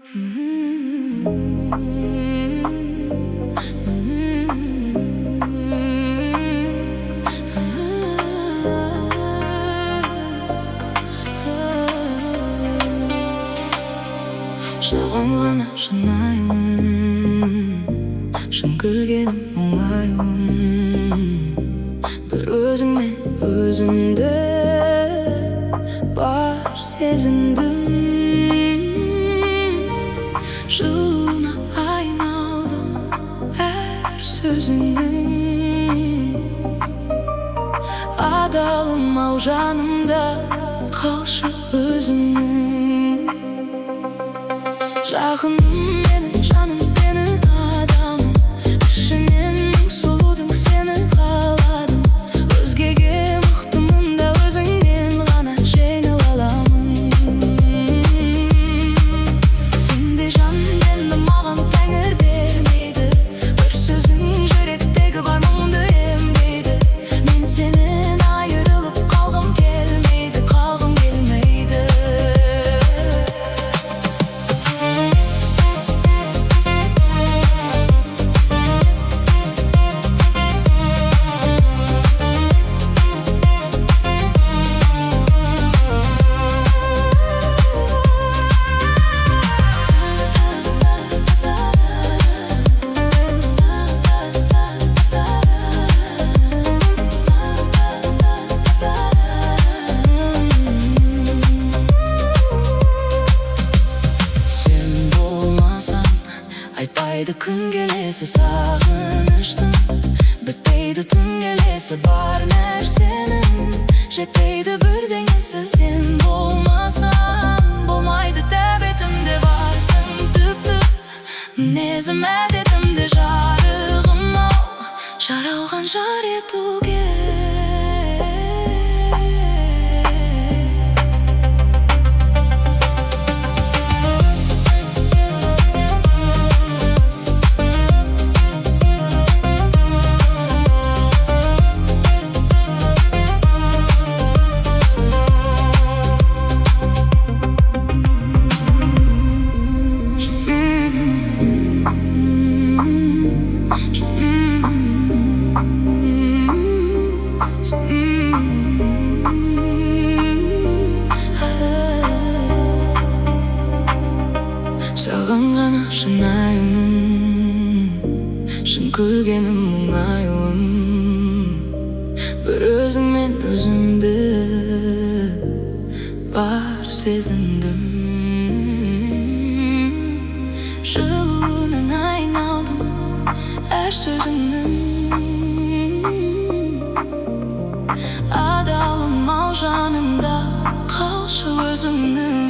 Саған ғана шынайын, шын күлгенім мұңаюым. Бір өзіңмен өзімді бар сезіндім. Жылуына айналдым әр сөзіңнің. Адалым-ау жанымда қалшы өзіңнің. Жақыным менің, жаным менің адамым. Ішінен мың сұлудың сені қаладым. Өзгеге мықтымын да өзіңнен ғана жеңіл аламын. Сендей жан енді маған тәңір бермейді. Бір сөзің жүректегі бар мұңды емдейді. Мен сенен айырылып қалғым келмейді, қалғым келмейді. Айтпайды күн келесі сағыныштың, бітпейді түн келесі бар нәрсенің. Жетпейді бірдеңесі сен болмасаң, болмайды тәбетімде барсың түп-түп. Мінезім әдетімде жарығым-ау, жаралған жар етуге. Саған ғана шынайымын, шын күлгенім мұңаюым. Бір өзіңмен өзімді бар сезіндім. Жылуынан айналдым әр сөзіңнің. Адалым-ау жанымда қалшы өзіңнің.